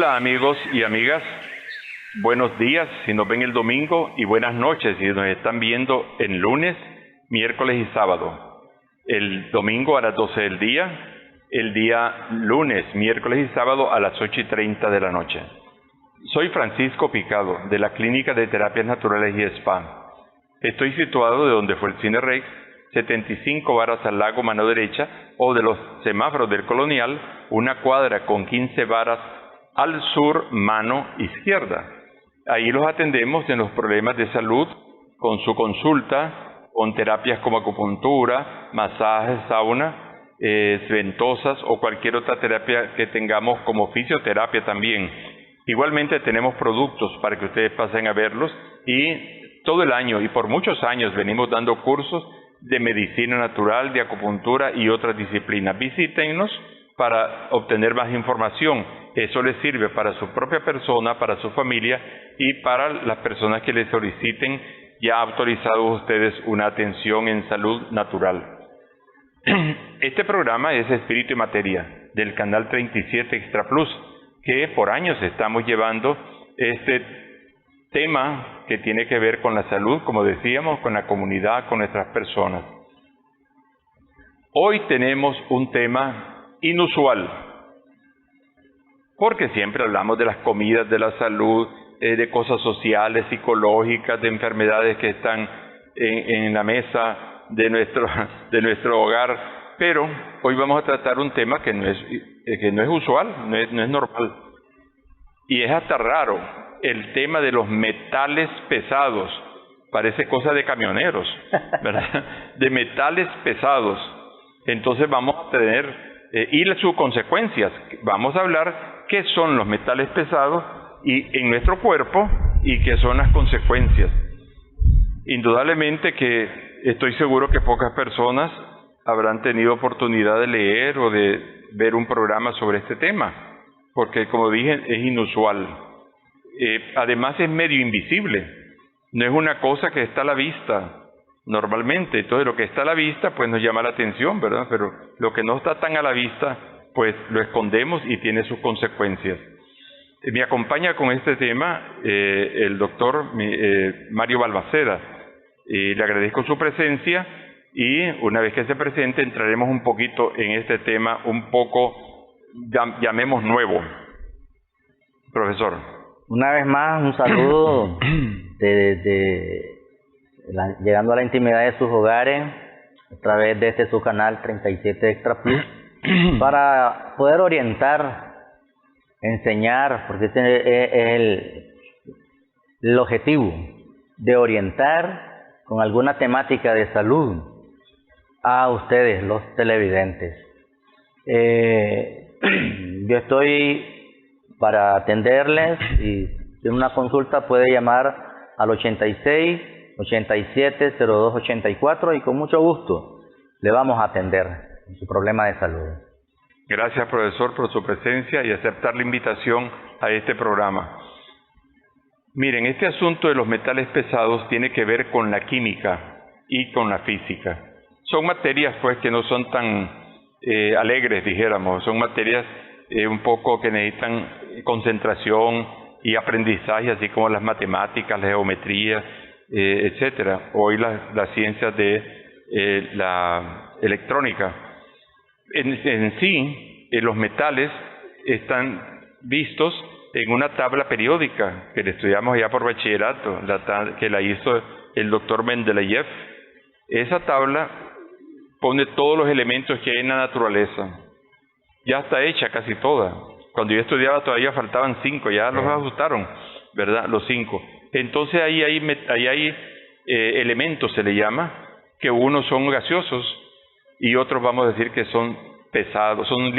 Hola amigos y amigas, buenos días si nos ven el domingo y buenas noches si nos están viendo en lunes, miércoles y sábado. El domingo a las 12 del día, el día lunes, miércoles y sábado a las 8:30 de la noche. Soy Francisco Picado de la Clínica de Terapias Naturales y Spa. Estoy situado de donde fue el Cine Rex, 75 varas al lago mano derecha, o de los semáforos del Colonial, una cuadra con 15 varas al sur mano izquierda. Ahí los atendemos en los problemas de salud, con su consulta, con terapias como acupuntura, masajes, sauna, ventosas o cualquier otra terapia que tengamos, como fisioterapia también. Igualmente tenemos productos para que ustedes pasen a verlos, y todo el año y por muchos años venimos dando cursos de medicina natural, de acupuntura y otras disciplinas. Visítennos para obtener más información. Eso les sirve para su propia persona, para su familia y para las personas que les soliciten ya autorizados ustedes una atención en salud natural. Este programa es Espíritu y Materia del canal 37 Extra Plus, que por años estamos llevando este tema que tiene que ver con la salud, como decíamos, con la comunidad, con nuestras personas. Hoy tenemos un tema inusual, porque siempre hablamos de las comidas, de la salud, de cosas sociales, psicológicas, de enfermedades que están en la mesa de nuestro hogar, pero hoy vamos a tratar un tema que no es usual, no es normal, y es hasta raro, el tema de los metales pesados. Parece cosa de camioneros, ¿verdad? De metales pesados. Entonces vamos a tener, y sus consecuencias. Vamos a hablar qué son los metales pesados y en nuestro cuerpo y qué son las consecuencias. Indudablemente que estoy seguro que pocas personas habrán tenido oportunidad de leer o de ver un programa sobre este tema, porque como dije, es inusual. Además es medio invisible, no es una cosa que está a la vista normalmente. Entonces lo que está a la vista pues nos llama la atención, ¿verdad? Pero lo que no está tan a la vista pues lo escondemos y tiene sus consecuencias. Me acompaña con este tema el doctor Mario Balmaceda. Le agradezco su presencia y una vez que se presente entraremos un poquito en este tema un poco, llamemos nuevo. Profesor. Una vez más, un saludo llegando a la intimidad de sus hogares a través de su canal 37 Extra Plus para poder orientar, enseñar, porque ese es el objetivo de orientar con alguna temática de salud a ustedes, los televidentes. Yo estoy para atenderles, y en una consulta puede llamar al 86-87-02-84 y con mucho gusto le vamos a atender en su problema de salud. Gracias, profesor, por su presencia y aceptar la invitación a este programa. Miren, este asunto de los metales pesados tiene que ver con la química y con la física. Son materias pues que no son tan alegres, dijéramos, son materias un poco que necesitan concentración y aprendizaje, así como las matemáticas, la geometría, etcétera. Hoy las ciencias de la electrónica. En sí, los metales están vistos en una tabla periódica que le estudiamos ya por bachillerato, que la hizo el doctor Mendeleev. Esa tabla pone todos los elementos que hay en la naturaleza. Ya está hecha casi toda. Cuando yo estudiaba todavía faltaban 5, ya los ajustaron, ¿verdad? Los 5. Entonces ahí hay elementos, se le llama, que unos son gaseosos y otros vamos a decir que son pesados, son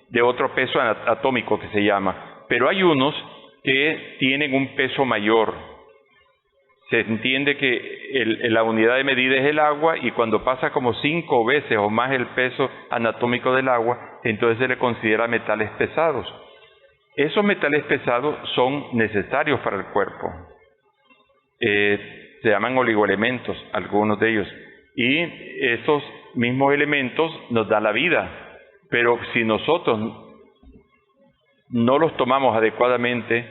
de otro peso atómico que se llama. Pero hay unos que tienen un peso mayor. Se entiende que la unidad de medida es el agua, y cuando pasa como 5 veces o más el peso anatómico del agua, entonces se le considera metales pesados. Esos metales pesados son necesarios para el cuerpo. Se llaman oligoelementos, algunos de ellos. Y esos mismos elementos nos dan la vida. Pero si nosotros no los tomamos adecuadamente,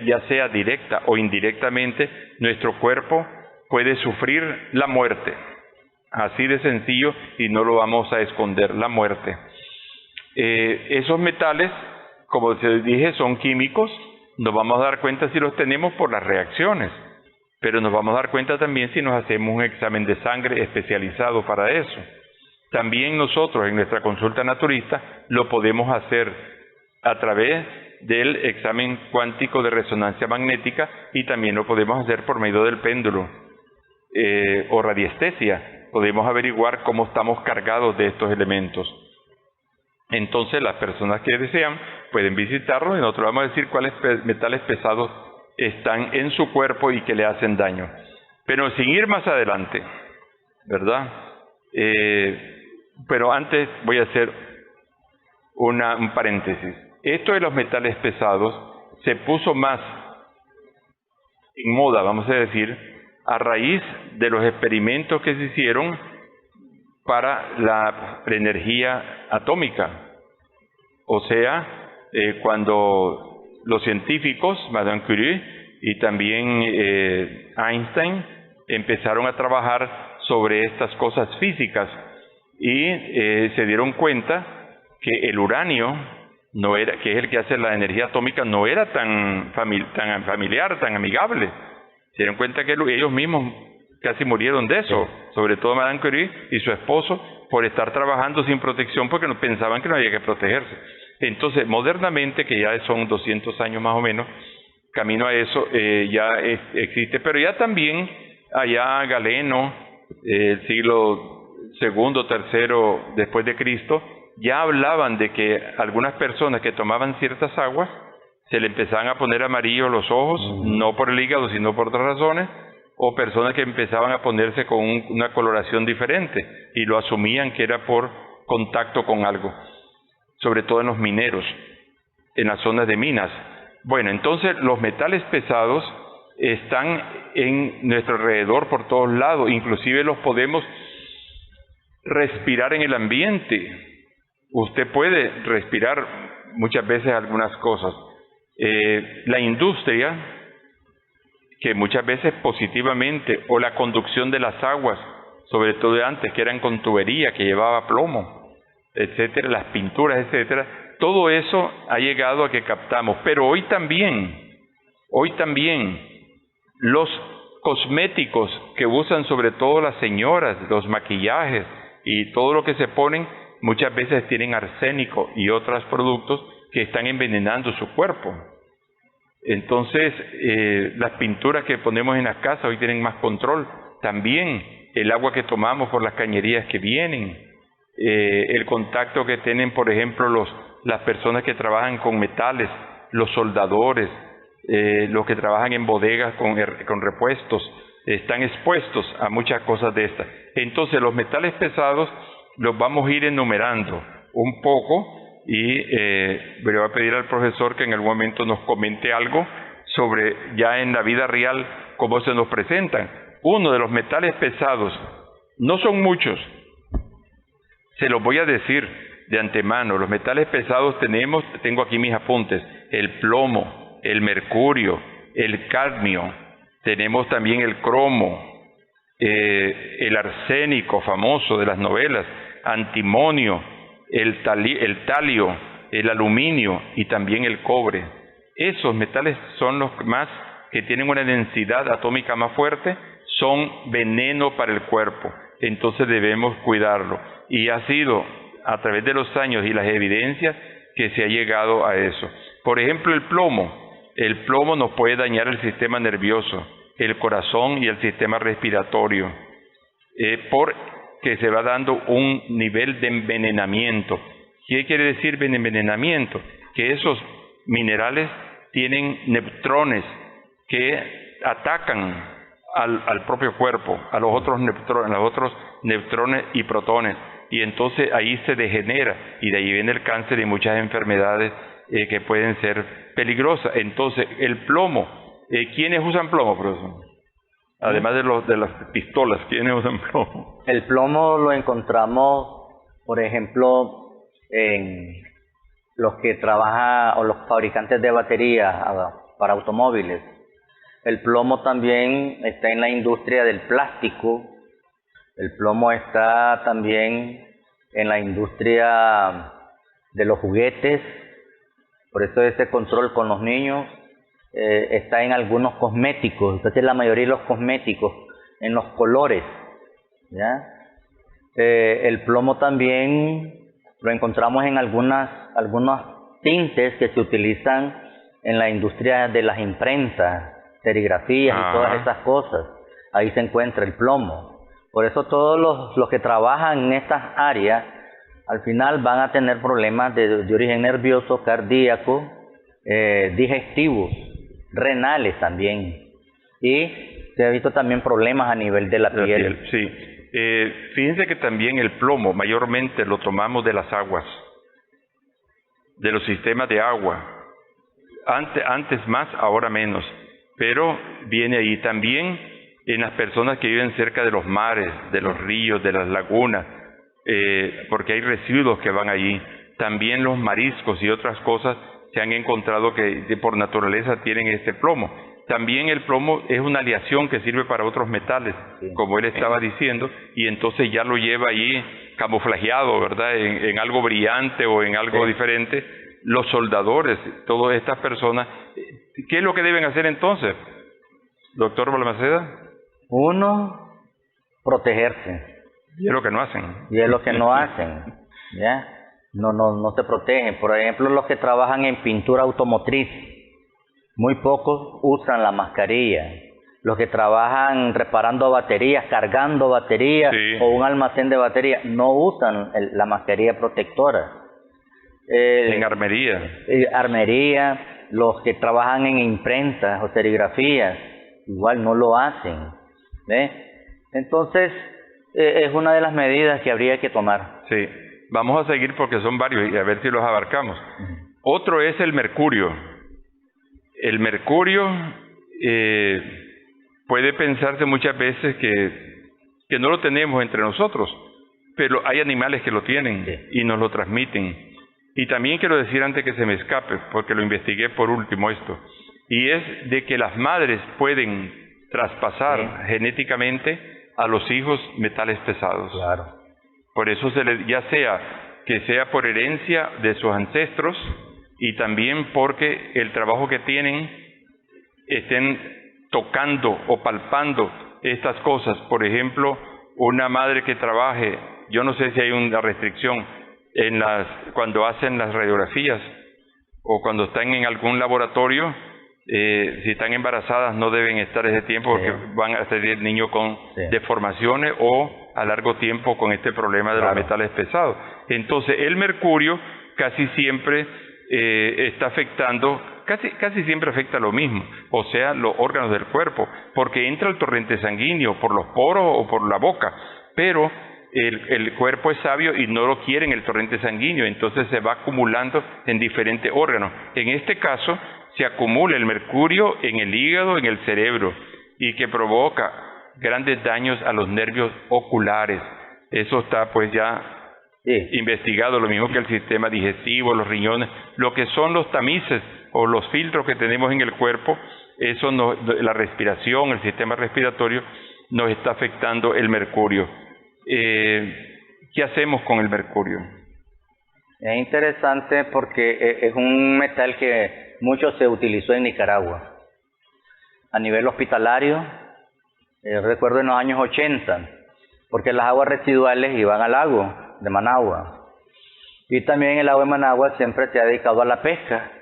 ya sea directa o indirectamente, nuestro cuerpo puede sufrir la muerte. Así de sencillo, y no lo vamos a esconder, la muerte. Esos metales, como les dije, son químicos. Nos vamos a dar cuenta si los tenemos por las reacciones, pero nos vamos a dar cuenta también si nos hacemos un examen de sangre especializado para eso. También nosotros en nuestra consulta naturista lo podemos hacer a través del examen cuántico de resonancia magnética, y también lo podemos hacer por medio del péndulo o radiestesia. Podemos averiguar cómo estamos cargados de estos elementos. Entonces las personas que desean pueden visitarnos y nosotros vamos a decir cuáles metales pesados están en su cuerpo y que le hacen daño. Pero sin ir más adelante, ¿verdad? Pero antes voy a hacer un paréntesis. Esto de los metales pesados se puso más en moda, vamos a decir, a raíz de los experimentos que se hicieron para la energía atómica. O sea, cuando los científicos, Madame Curie y también Einstein, empezaron a trabajar sobre estas cosas físicas y se dieron cuenta que el uranio, que es el que hace la energía atómica, no era tan familiar, tan amigable. Se dieron cuenta que ellos mismos casi murieron de eso, sobre todo Madame Curie y su esposo, por estar trabajando sin protección porque no pensaban que no había que protegerse. Entonces, modernamente, que ya son 200 años más o menos, camino a eso, ya existe, pero ya también allá Galeno, el siglo segundo, tercero después de Cristo, ya hablaban de que algunas personas que tomaban ciertas aguas se le empezaban a poner amarillos los ojos, no por el hígado, sino por otras razones, o personas que empezaban a ponerse con una coloración diferente y lo asumían que era por contacto con algo, sobre todo en los mineros, en las zonas de minas. Bueno, entonces los metales pesados están en nuestro alrededor por todos lados, inclusive los podemos respirar en el ambiente. Usted puede respirar muchas veces algunas cosas. La industria, que muchas veces positivamente, o la conducción de las aguas, sobre todo de antes, que eran con tubería, que llevaba plomo, etcétera, las pinturas, etcétera, todo eso ha llegado a que captamos. Pero hoy también, los cosméticos que usan sobre todo las señoras, los maquillajes y todo lo que se ponen, muchas veces tienen arsénico y otros productos que están envenenando su cuerpo. Entonces, las pinturas que ponemos en las casas hoy tienen más control. También el agua que tomamos por las cañerías que vienen, el contacto que tienen, por ejemplo, las personas que trabajan con metales, los soldadores, los que trabajan en bodegas con repuestos, están expuestos a muchas cosas de estas. Entonces, los metales pesados los vamos a ir enumerando un poco, y le voy a pedir al profesor que en algún momento nos comente algo sobre ya en la vida real cómo se nos presentan. Uno de los metales pesados, no son muchos, se los voy a decir de antemano. Los metales pesados tengo aquí mis apuntes: el plomo, el mercurio, el cadmio, tenemos también el cromo, el arsénico famoso de las novelas, antimonio, el talio, el aluminio y también el cobre. Esos metales son los más que tienen una densidad atómica más fuerte, son veneno para el cuerpo, entonces debemos cuidarlo. Y ha sido a través de los años y las evidencias que se ha llegado a eso. Por ejemplo, el plomo nos puede dañar el sistema nervioso, el corazón y el sistema respiratorio, que se va dando un nivel de envenenamiento. ¿Qué quiere decir envenenamiento? Que esos minerales tienen neutrones que atacan al propio cuerpo, a los otros neutrones y protones, y entonces ahí se degenera, y de ahí viene el cáncer y muchas enfermedades que pueden ser peligrosas. Entonces, el plomo, ¿quiénes usan plomo, profesor? Además de las pistolas, ¿quiénes usan plomo? El plomo lo encontramos, por ejemplo, los que trabajan o los fabricantes de baterías para automóviles. El plomo también está en la industria del plástico. El plomo está también en la industria de los juguetes. Por eso ese control con los niños está en algunos cosméticos. Entonces la mayoría de los cosméticos, en los colores, ¿ya? El plomo también lo encontramos en algunos tintes que se utilizan en la industria de las imprentas, serigrafías y todas esas cosas. Ahí se encuentra el plomo. Por eso todos los que trabajan en estas áreas al final van a tener problemas de origen nervioso, cardíaco, digestivos, renales también. Y se ha visto también problemas a nivel de la piel. Sí. Fíjense que también el plomo mayormente lo tomamos de las aguas, de los sistemas de agua. Antes más, ahora menos. Pero viene ahí también en las personas que viven cerca de los mares, de los ríos, de las lagunas, porque hay residuos que van allí. También los mariscos y otras cosas se han encontrado que por naturaleza tienen este plomo. También el plomo es una aleación que sirve para otros metales, como él estaba diciendo, y entonces ya lo lleva allí camuflajeado, ¿verdad? En algo brillante o en algo diferente. Los soldadores, todas estas personas, ¿qué es lo que deben hacer entonces, doctor Balmaceda? Uno, protegerse. Y es lo que no hacen. Y es lo que no hacen, ¿ya? No se protegen. Por ejemplo, los que trabajan en pintura automotriz, muy pocos usan la mascarilla. Los que trabajan reparando baterías, cargando baterías o un almacén de baterías, no usan la mascarilla protectora. En armería. Armería, los que trabajan en imprentas o serigrafías, igual no lo hacen. ¿Ve? Entonces, es una de las medidas que habría que tomar. Sí, vamos a seguir porque son varios y a ver si los abarcamos. Otro es el mercurio. El mercurio puede pensarse muchas veces que no lo tenemos entre nosotros, pero hay animales que lo tienen y nos lo transmiten. Y también quiero decir antes que se me escape, porque lo investigué por último esto, y es de que las madres pueden traspasar genéticamente a los hijos metales pesados. Claro. Por eso ya sea que sea por herencia de sus ancestros y también porque el trabajo que tienen estén tocando o palpando estas cosas. Por ejemplo, una madre que trabaje, yo no sé si hay una restricción cuando hacen las radiografías o cuando están en algún laboratorio, si están embarazadas no deben estar ese tiempo porque van a tener niños con deformaciones o a largo tiempo con este problema de los metales pesados. Entonces el mercurio casi siempre está afectando, casi siempre afecta lo mismo, o sea, los órganos del cuerpo, porque entra el torrente sanguíneo por los poros o por la boca, pero el cuerpo es sabio y no lo quiere en el torrente sanguíneo, entonces se va acumulando en diferentes órganos. En este caso, se acumula el mercurio en el hígado, en el cerebro, y que provoca grandes daños a los nervios oculares. Eso está pues ya investigado, lo mismo que el sistema digestivo, los riñones, lo que son los tamices o los filtros que tenemos en el cuerpo, eso la respiración, el sistema respiratorio, nos está afectando el mercurio. ¿Qué hacemos con el mercurio? Es interesante porque es un metal que mucho se utilizó en Nicaragua. A nivel hospitalario, recuerdo en los años 80, porque las aguas residuales iban al lago de Managua. Y también el lago de Managua siempre se ha dedicado a la pesca,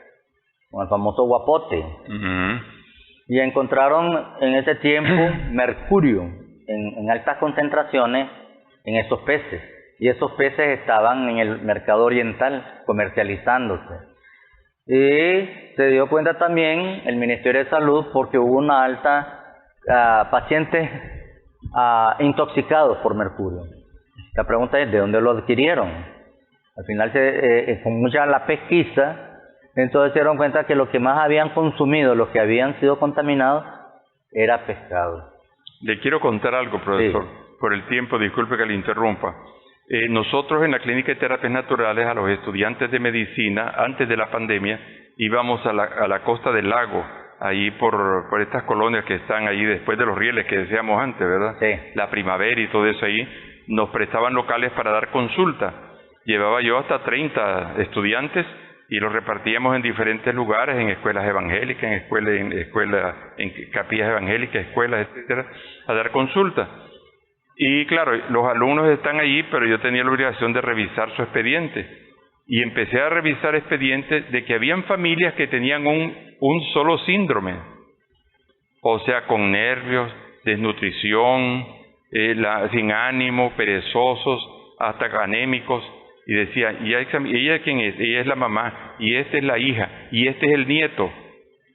con el famoso guapote. Y encontraron en ese tiempo mercurio en altas concentraciones en esos peces. Y esos peces estaban en el mercado oriental comercializándose. Y se dio cuenta también el Ministerio de Salud porque hubo una alta pacientes intoxicados por mercurio. La pregunta es, ¿de dónde lo adquirieron? Al final, con mucha la pesquisa, entonces se dieron cuenta que lo que más habían consumido, los que habían sido contaminados, era pescado. Le quiero contar algo, profesor, por el tiempo, disculpe que le interrumpa. Nosotros en la Clínica de Terapias Naturales, a los estudiantes de medicina, antes de la pandemia, íbamos a la costa del lago, ahí por estas colonias que están ahí después de los rieles que decíamos antes, ¿verdad? Sí. La Primavera y todo eso ahí, nos prestaban locales para dar consulta. Llevaba yo hasta 30 estudiantes y los repartíamos en diferentes lugares, en escuelas evangélicas, en capillas evangélicas, escuelas, etcétera, a dar consulta. Y claro, los alumnos están allí, pero yo tenía la obligación de revisar su expediente. Y empecé a revisar expedientes de que habían familias que tenían un solo síndrome. O sea, con nervios, desnutrición, sin ánimo, perezosos, hasta anémicos. Y decía, ¿y ella quién es? Ella es la mamá, y esta es la hija, y este es el nieto.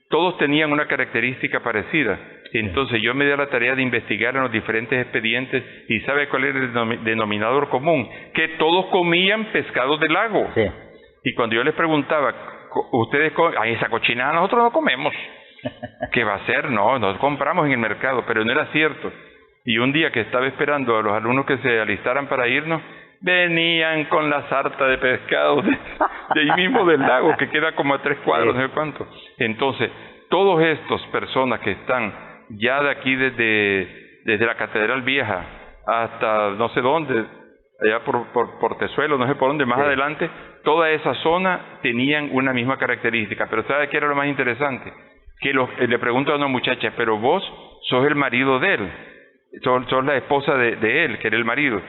Todos tenían una característica parecida. Entonces yo me di a la tarea de investigar en los diferentes expedientes y ¿sabe cuál era el denominador común? Que todos comían pescados del lago. Sí. Y cuando yo les preguntaba, ¿ustedes comen? Ay, esa cochinada nosotros no comemos. ¿Qué va a ser? No, nos compramos en el mercado, pero no era cierto. Y un día que estaba esperando a los alumnos que se alistaran para irnos, venían con la sarta de pescado de ahí mismo del lago, que queda como a 3 cuadros, no sé cuánto. Entonces, todas estas personas que están ya de aquí desde la Catedral Vieja hasta no sé dónde, allá por Tezuelo, no sé por dónde, más adelante, toda esa zona tenían una misma característica. Pero ¿sabe qué era lo más interesante? Que le pregunto a una muchacha, pero vos sos el marido de él, sos la esposa de él, que era el marido,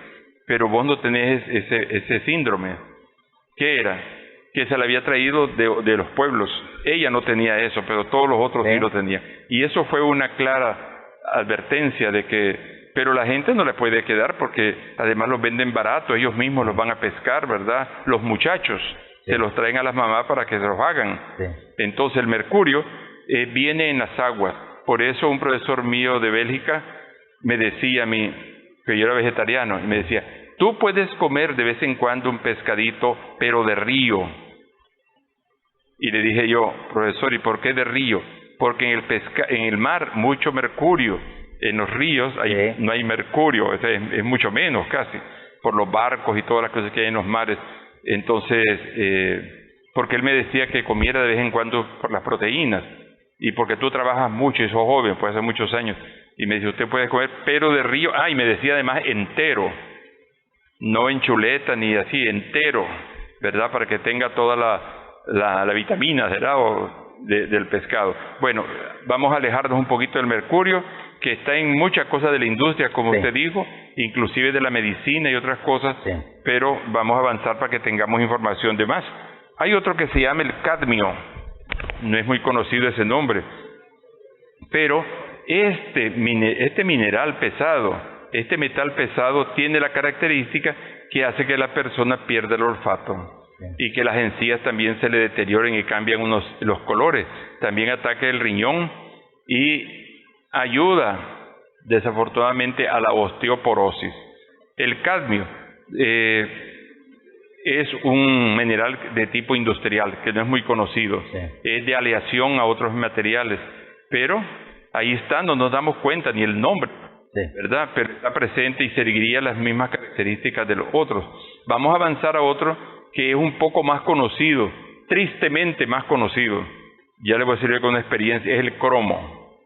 pero vos no tenés ese síndrome. ¿Qué era? Que se le había traído de los pueblos. Ella no tenía eso, pero todos los otros sí lo tenían. Y eso fue una clara advertencia de que, pero la gente no le puede quedar porque además los venden barato, ellos mismos los van a pescar, ¿verdad? Los muchachos se los traen a las mamás para que se los hagan. Sí. Entonces el mercurio viene en las aguas. Por eso un profesor mío de Bélgica me decía a mí, que yo era vegetariano, y me decía, tú puedes comer de vez en cuando un pescadito, pero de río. Y le dije yo, profesor, ¿y por qué de río? Porque en el mar mucho mercurio, en los ríos no hay mercurio, es mucho menos casi, por los barcos y todas las cosas que hay en los mares. Entonces, porque él me decía que comiera de vez en cuando por las proteínas, y porque tú trabajas mucho y sos joven, pues hace muchos años, y me dice, usted puede comer, pero de río, y me decía además entero, no en chuleta ni así, entero, ¿verdad? Para que tenga toda la vitamina, ¿verdad? Del pescado. Bueno, vamos a alejarnos un poquito del mercurio, que está en muchas cosas de la industria, como usted dijo, inclusive de la medicina y otras cosas, pero vamos a avanzar para que tengamos información de más. Hay otro que se llama el cadmio, no es muy conocido ese nombre, pero este mineral pesado, este metal pesado tiene la característica que hace que la persona pierda el olfato y que las encías también se le deterioren y cambian los colores. También ataca el riñón y ayuda desafortunadamente a la osteoporosis. El cadmio es un mineral de tipo industrial que no es muy conocido, es de aleación a otros materiales, pero ahí está, no nos damos cuenta ni el nombre, ¿verdad? Pero está presente y seguiría las mismas características de los otros. Vamos a avanzar a otro que es un poco más conocido, tristemente más conocido. Ya le voy a decir con una experiencia, es el cromo.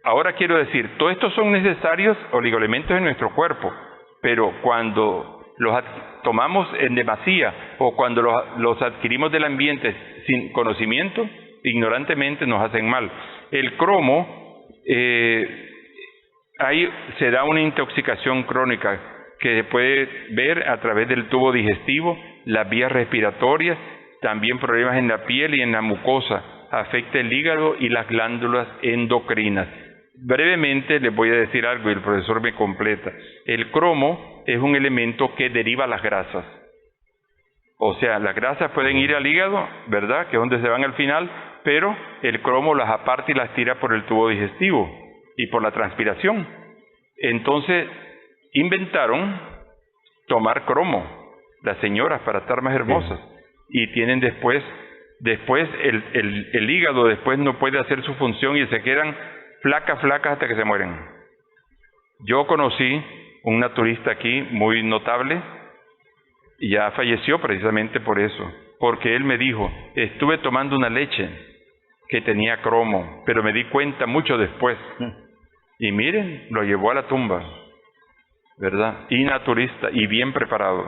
Ahora quiero decir, todos estos son necesarios oligoelementos en nuestro cuerpo, pero cuando los tomamos en demasía o cuando los adquirimos del ambiente sin conocimiento, ignorantemente nos hacen mal. El cromo, ahí se da una intoxicación crónica que se puede ver a través del tubo digestivo, las vías respiratorias, también problemas en la piel y en la mucosa, afecta el hígado y las glándulas endocrinas. Brevemente les voy a decir algo y el profesor me completa. El cromo es un elemento que deriva las grasas. O sea, las grasas pueden ir al hígado, ¿verdad? Que es donde se van al final, pero el cromo las aparta y las tira por el tubo digestivo y por la transpiración. Entonces, inventaron tomar cromo, las señoras, para estar más hermosas, y tienen después el hígado después no puede hacer su función y se quedan flacas hasta que se mueren. Yo conocí un naturista aquí muy notable, y ya falleció precisamente por eso, porque él me dijo, estuve tomando una leche que tenía cromo, pero me di cuenta mucho después, y miren, lo llevó a la tumba, ¿verdad? Y naturista, y bien preparado,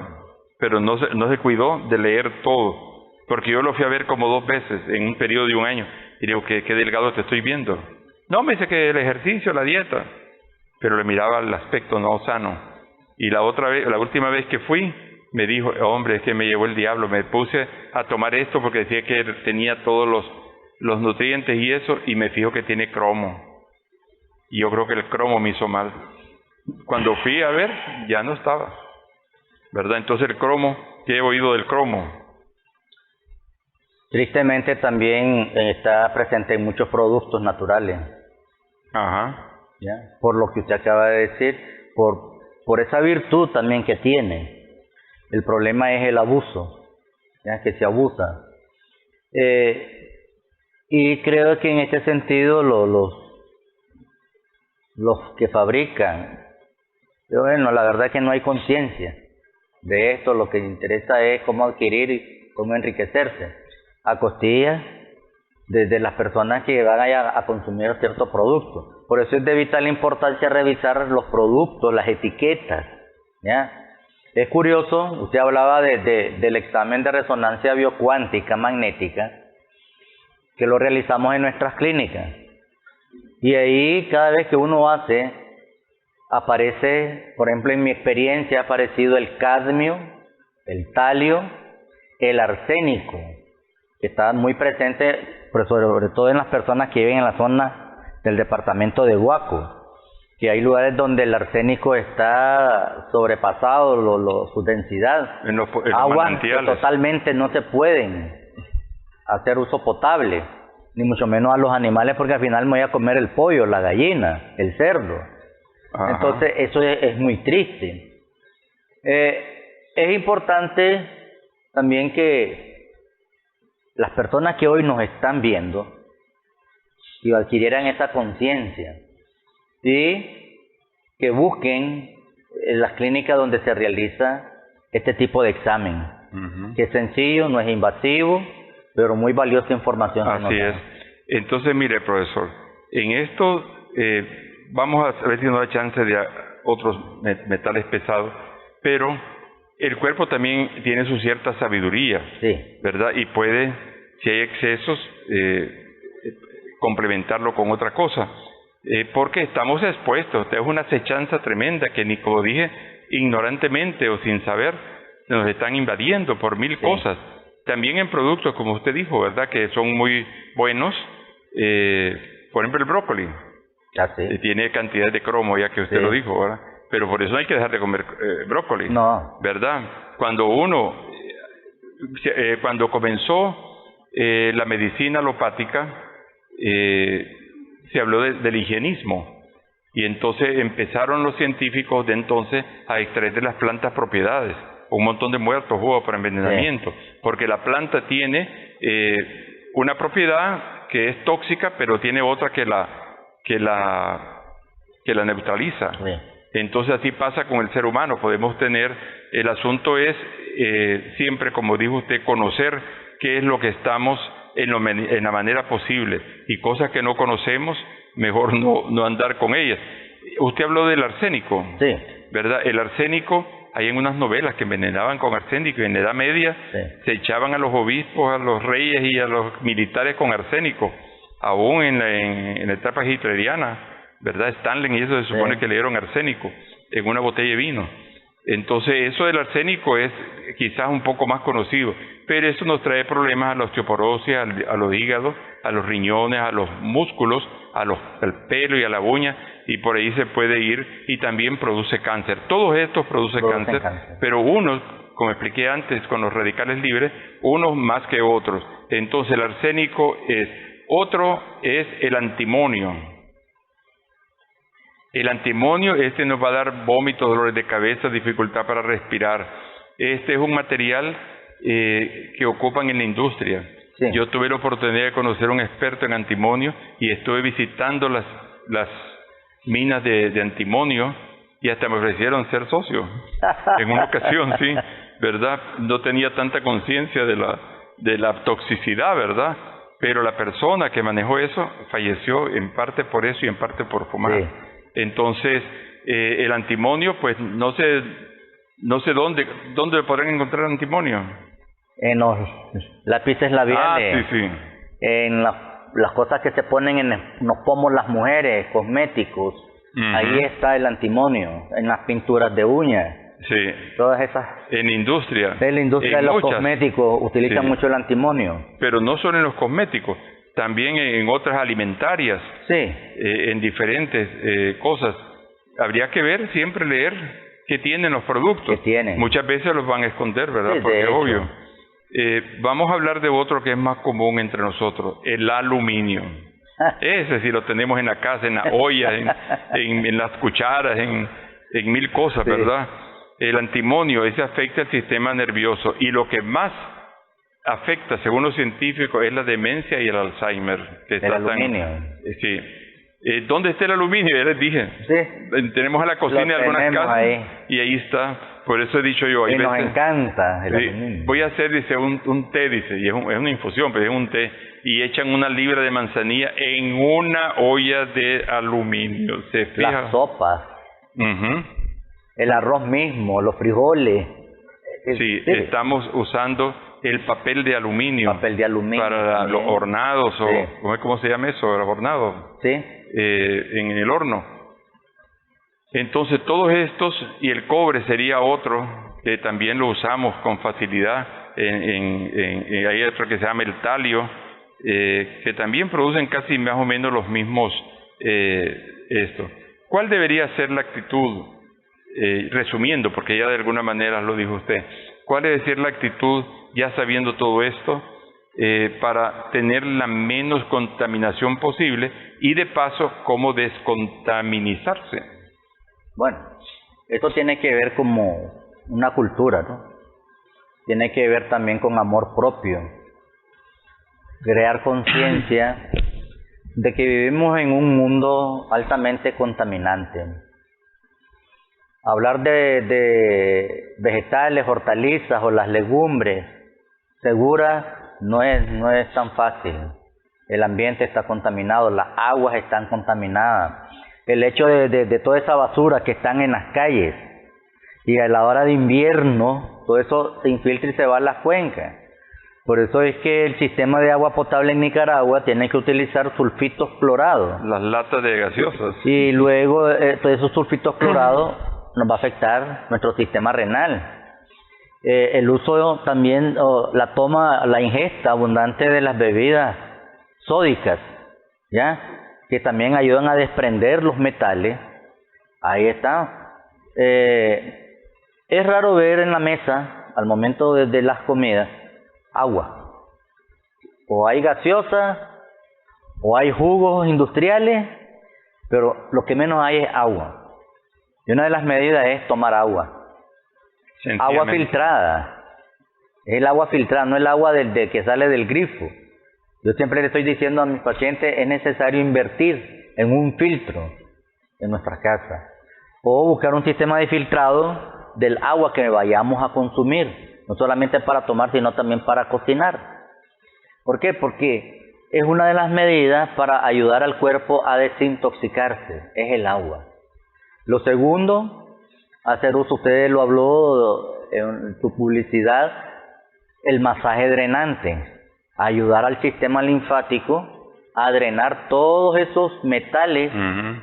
pero no se cuidó de leer todo, porque yo lo fui a ver como 2 veces en un periodo de un año, y digo, qué delgado te estoy viendo. No, me dice que el ejercicio, la dieta, pero le miraba el aspecto no sano. Y la última vez que fui, me dijo, hombre, es que me llevó el diablo, me puse a tomar esto porque decía que tenía todos los nutrientes y eso, y me fijo que tiene cromo. Y yo creo que el cromo me hizo mal. Cuando fui a ver, ya no estaba, ¿verdad? Entonces el cromo, ¿qué he oído del cromo? Tristemente también está presente en muchos productos naturales. Ajá. ¿Ya? Por lo que usted acaba de decir, por esa virtud también que tiene. El problema es el abuso, ¿ya? Que se abusa. Y creo que en este sentido los que fabrican, bueno, la verdad es que no hay conciencia de esto. Lo que interesa es cómo adquirir y cómo enriquecerse a costillas de las personas que van a consumir ciertos productos. Por eso es de vital importancia revisar los productos, las etiquetas, ¿ya? Es curioso, usted hablaba del examen de resonancia biocuántica magnética, que lo realizamos en nuestras clínicas. Y ahí cada vez que uno hace, aparece, por ejemplo en mi experiencia, ha aparecido el cadmio, el talio, el arsénico, que está muy presente, pero sobre todo en las personas que viven en la zona del departamento de Huaco, que hay lugares donde el arsénico está sobrepasado su densidad. En los aguas que totalmente no se pueden hacer uso potable, ni mucho menos a los animales, porque al final me voy a comer el pollo, la gallina, el cerdo. Ajá. Entonces eso es muy triste. Es importante también que las personas que hoy nos están viendo y adquirieran esa conciencia y que busquen en las clínicas donde se realiza este tipo de examen, que es sencillo, no es invasivo, pero muy valiosa información. Así es. Entonces, mire, profesor, en esto vamos a ver si nos da chance de otros metales pesados, pero el cuerpo también tiene su cierta sabiduría, sí, ¿verdad? Y puede, si hay excesos, complementarlo con otra cosa, porque estamos expuestos. Es una acechanza tremenda que, ni como dije, ignorantemente o sin saber, nos están invadiendo por mil cosas. También en productos, como usted dijo, ¿verdad?, que son muy buenos, por ejemplo el brócoli, tiene cantidad de cromo, ya que usted lo dijo, ¿verdad? Pero por eso no hay que dejar de comer brócoli, ¿verdad? Cuando cuando comenzó la medicina alopática, se habló del higienismo, y entonces empezaron los científicos de entonces a extraer de las plantas propiedades. Un montón de muertos hubo por envenenamiento, porque la planta tiene una propiedad que es tóxica, pero tiene otra que la neutraliza. Entonces así pasa con el ser humano. Podemos tener, el asunto es siempre, como dijo usted, conocer qué es lo que estamos en la manera posible, y cosas que no conocemos, mejor no andar con ellas. Usted habló del arsénico, ¿verdad? El arsénico, hay en unas novelas que envenenaban con arsénico, y en la Edad Media se echaban a los obispos, a los reyes y a los militares con arsénico, aún en la etapa hitleriana, ¿verdad? Stanley y eso se supone que le dieron arsénico en una botella de vino. Entonces eso del arsénico es quizás un poco más conocido, pero eso nos trae problemas a la osteoporosis, a los hígados, a los riñones, a los músculos, al pelo y a la uña, y por ahí se puede ir, y también produce cáncer. Todos estos producen cáncer, pero unos, como expliqué antes con los radicales libres, unos más que otros. Entonces el arsénico otro es el antimonio. El antimonio, nos va a dar vómitos, dolores de cabeza, dificultad para respirar. Este es un material que ocupan en la industria. Yo tuve la oportunidad de conocer a un experto en antimonio, y estuve visitando las minas de antimonio, y hasta me ofrecieron ser socio en una ocasión, sí, ¿verdad? No tenía tanta conciencia de la toxicidad, ¿verdad? Pero la persona que manejó eso falleció en parte por eso y en parte por fumar. Sí. Entonces, el antimonio, pues no sé dónde podrán encontrar antimonio. En los lápices labiales. Sí. En las cosas que se ponen en los pomos las mujeres, cosméticos. Ahí está el antimonio. En las pinturas de uñas. Sí. Todas esas. En industria. En la industria de los cosméticos utilizan mucho el antimonio. Pero no solo en los cosméticos, también en otras alimentarias. Sí. En diferentes cosas. Habría que ver, siempre leer qué tienen los productos. ¿Qué tienen? Muchas veces los van a esconder, ¿verdad? Sí, porque es obvio. Vamos a hablar de otro que es más común entre nosotros, el aluminio. Ese sí lo tenemos en la casa, en la olla, en las cucharas, en mil cosas, ¿verdad? El antimonio, ese afecta el sistema nervioso, y lo que más afecta, según los científicos, es la demencia y el Alzheimer. El aluminio. Sí. ¿Dónde está el aluminio? Ya les dije. Sí. Tenemos a la cocina de algunas casas ahí. Y ahí está. Por eso he dicho yo. Y nos encanta el aluminio. Voy a hacer, dice, un té, dice, y es una infusión, pero es un té. Y echan 1 libra de manzanilla en una olla de aluminio. ¿Se fija? Las sopas. El arroz mismo, los frijoles. Sí, estamos usando el papel de aluminio. Papel de aluminio. Para los hornados, o ¿cómo se llama eso? Los hornados. Sí. En el horno. Entonces todos estos, y el cobre sería otro, que también lo usamos con facilidad. Hay otro que se llama el talio, que también producen casi más o menos los mismos esto. ¿Cuál debería ser la actitud? Resumiendo, porque ya de alguna manera lo dijo usted, ¿cuál debe ser la actitud, ya sabiendo todo esto, para tener la menos contaminación posible y de paso cómo descontaminizarse? Bueno, esto tiene que ver como una cultura, ¿no? Tiene que ver también con amor propio, crear conciencia de que vivimos en un mundo altamente contaminante. Hablar de vegetales, hortalizas o las legumbres seguras no es tan fácil. El ambiente está contaminado, las aguas están contaminadas. El hecho de toda esa basura que están en las calles, y a la hora de invierno todo eso se infiltra y se va a las cuencas. Por eso es que el sistema de agua potable en Nicaragua tiene que utilizar sulfitos clorados. Las latas de gaseosas. Y luego todos esos sulfitos clorados nos va a afectar nuestro sistema renal. El uso también, la ingesta abundante de las bebidas sódicas, ¿ya? Que también ayudan a desprender los metales. Ahí está. Es raro ver en la mesa, al momento de las comidas, agua. O hay gaseosa, o hay jugos industriales, pero lo que menos hay es agua. Y una de las medidas es tomar agua. Agua filtrada. Es el agua filtrada, no el agua del que sale del grifo. Yo siempre le estoy diciendo a mis pacientes, es necesario invertir en un filtro en nuestras casas. O buscar un sistema de filtrado del agua que vayamos a consumir. No solamente para tomar, sino también para cocinar. ¿Por qué? Porque es una de las medidas para ayudar al cuerpo a desintoxicarse. Es el agua. Lo segundo, hacer uso, usted lo habló en su publicidad, el masaje drenante. Ayudar al sistema linfático a drenar todos esos metales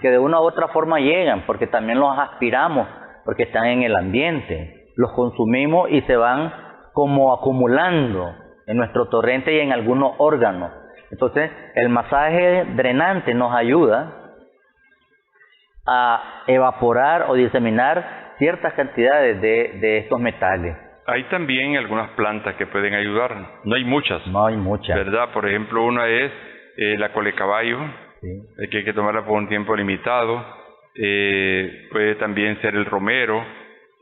que de una u otra forma llegan, porque también los aspiramos, porque están en el ambiente. Los consumimos y se van como acumulando en nuestro torrente y en algunos órganos. Entonces, el masaje drenante nos ayuda a evaporar o diseminar ciertas cantidades de estos metales. Hay también algunas plantas que pueden ayudar. No hay muchas. No hay muchas. ¿Verdad? Por ejemplo, una es la colecaballo, que hay que tomarla por un tiempo limitado. Puede también ser el romero.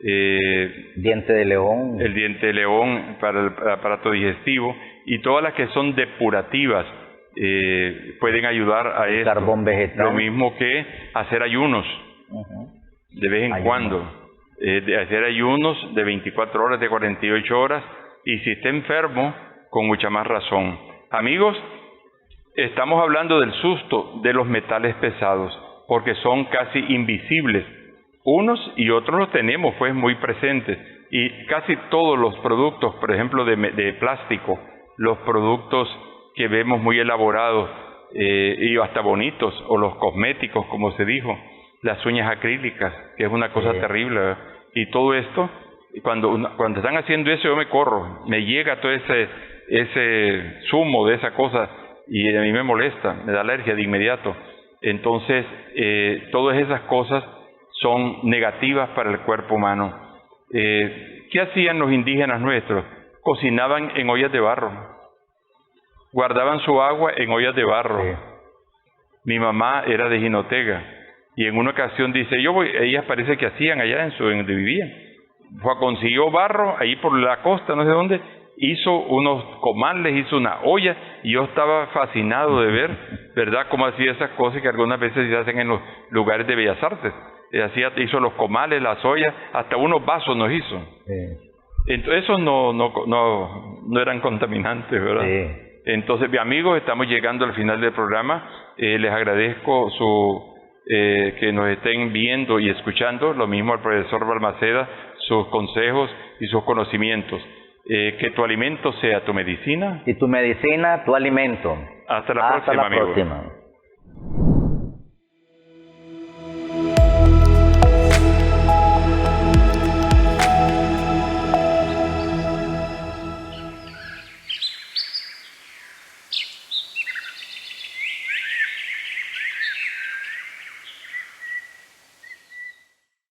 Diente de león. El diente de león para el aparato digestivo. Y todas las que son depurativas pueden ayudar a esto. Carbón vegetal. Lo mismo que hacer ayunos. de vez en cuando, de hacer ayunos de 24 horas, de 48 horas, y si está enfermo, con mucha más razón. Amigos, estamos hablando del susto de los metales pesados, porque son casi invisibles. Unos y otros los tenemos pues muy presentes, y casi todos los productos, por ejemplo de plástico, los productos que vemos muy elaborados y hasta bonitos, o los cosméticos, como se dijo, las uñas acrílicas, que es una cosa terrible, ¿verdad? Y todo esto, cuando están haciendo eso, yo me corro, me llega todo ese zumo de esa cosa, y a mí me molesta, me da alergia de inmediato. Entonces, todas esas cosas son negativas para el cuerpo humano. ¿Qué hacían los indígenas nuestros? Cocinaban en ollas de barro, guardaban su agua en ollas de barro. Sí. Mi mamá era de Jinotega, y en una ocasión dice, ellas parece que hacían allá en donde vivían, consiguió barro ahí por la costa, no sé dónde, hizo unos comales, hizo una olla, y yo estaba fascinado de ver, ¿verdad?, cómo hacía esas cosas que algunas veces se hacen en los lugares de bellas artes. Hizo los comales, las ollas, hasta unos vasos nos hizo. Sí. Entonces, esos no eran contaminantes, ¿verdad? Sí. Entonces, mis amigos, estamos llegando al final del programa. Les agradezco que nos estén viendo y escuchando, lo mismo al profesor Balmaceda, sus consejos y sus conocimientos. Que tu alimento sea tu medicina. Y tu medicina, tu alimento. Hasta la próxima, amigo.